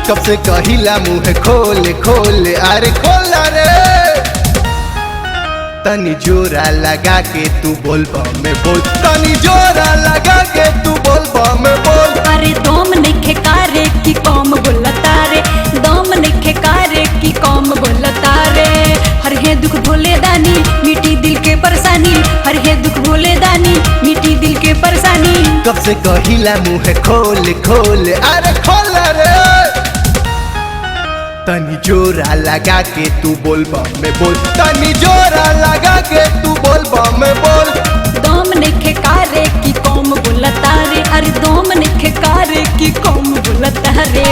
कब से कहिला मुँह खोल खोल, अरे खोल रे। तनी जोरा लगा के तू बोल में बोल, तनी जोरा लगा के तू बोल में बोल। अरे दम नइखे कारे की कम बोलता रे, दम नइखे कारे की कम बोलता रे। हर हे दुख भोले दानी मिट्टी दिल के परेशानी, हर हे दुख भोले दानी मिट्टी दिल के परेशानी। कब से कहिला मुँह खोल खोल, अरे खोल रे। तनी जोरा लगा के तू बोल में बोल, तनी जोरा लगा के तू बोल में बोल। दम नइखे कारे की कम बोलता रे, अरे दम नइखे कारे की कम बोलता रे।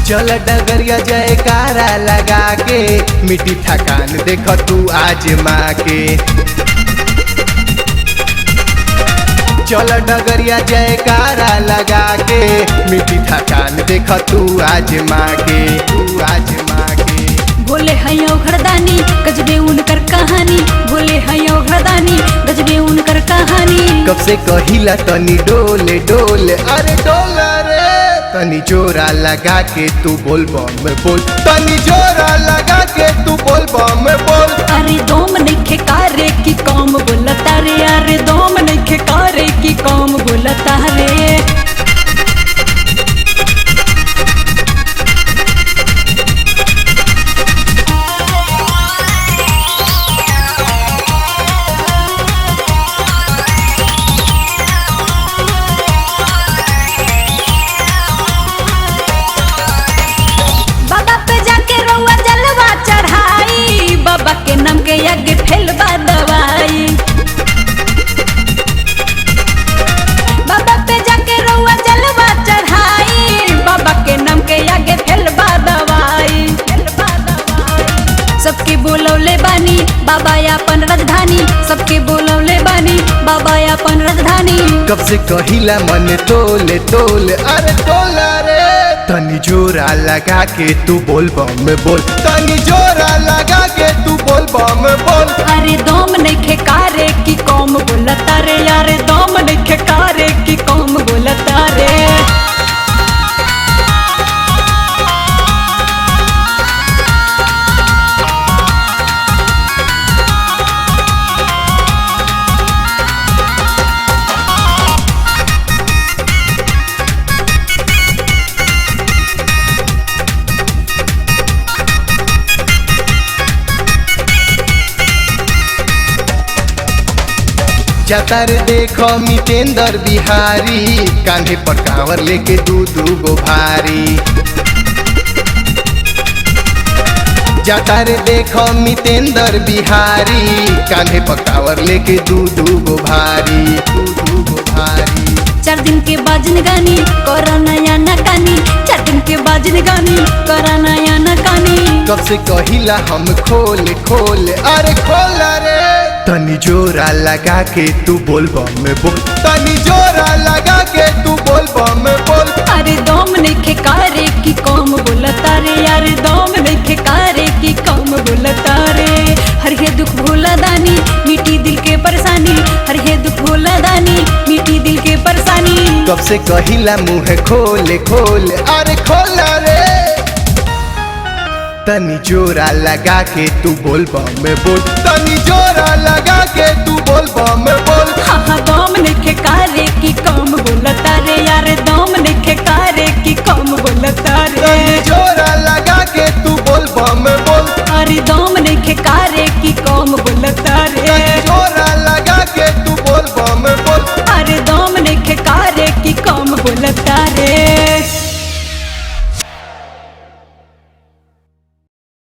चल डगरिया जयकारा लगा के, मिट्टी थकान देख तू आज माँ के। चल डगरिया जयकारा लगा के, मिट्टी थकान देख तू आज माँ के, तू आज माँ के। बोले हयो घरदानी गजबे उनकर कहानी, बोले हयो घरदानी गजबे उनकर कहानी। कब से कहिला तनी डोले डोले, अरे डोला रे। तनी जोरा लगा के तू बोल में बोल, तनी जोरा लगा के तू बोल में बोल। अरे दम नइखे कारे की कम बोलता रे, अरे दम नइखे कारे की कम बोलता रे। बाबा के नाम के आगे फैलबा दवाई, बाबा पे जाके रउआ जलवा चढ़ाई, बाबा के नाम के आगे फैलबा दवाई, फैलबा दवाई। सबके बोलौले बानी बाबा अपन राजधानी, सबके बोलौले बानी बाबा अपन राजधानी। कब से कहिला मन तोले तोले, अरे तोला रे। तनी जोरा लगा के तू बोल में बोल, तनी जोरा लगा के तू बोल में बोल। अरे दम नइखे कारे की कम बोलता रे, अरे दम नइखे कारे की कम बोलता रे। जातर देखो मितेंद्र बिहारी, कांधे पर कांवर लेके दू गो भारी। जातर देखो मितेंद्र बिहारी, कांधे पर कांवर लेके दू गो भारी, दू गो भारी। 4 दिन के बाजन गानी करा नया नकानी, 4 दिन के बाजन गानी करा नया नकानी। कब से कहिला हम खोल खोल, अरे खोल रे। तनी जोरा लगा के तू बोल में बोल, तनी जोरा लगा के तू बोल में बोल। अरे दम नइखे कारे की कम बोलता रे, अरे दम नइखे कारे की कम बोलता रे। हर हे दुख भोला दानी मिट्टी दिल के परेशानी, हर हे दुख भोला दानी मिट्टी दिल के परेशानी। कब से कहिला मुँह खोल खोल, अरे खोल रे। तनी जोरा लगा के तू बोल में बोल, तनी जोरा लगा के तू बोल में बोल। हाँ दम नइखे कारे की कम बोलता रे, यार दम नइखे कारे की कम बोलता रे। तनी जोरा लगा के तू बोल में बोल, अरे दम नइखे कारे की कम बोल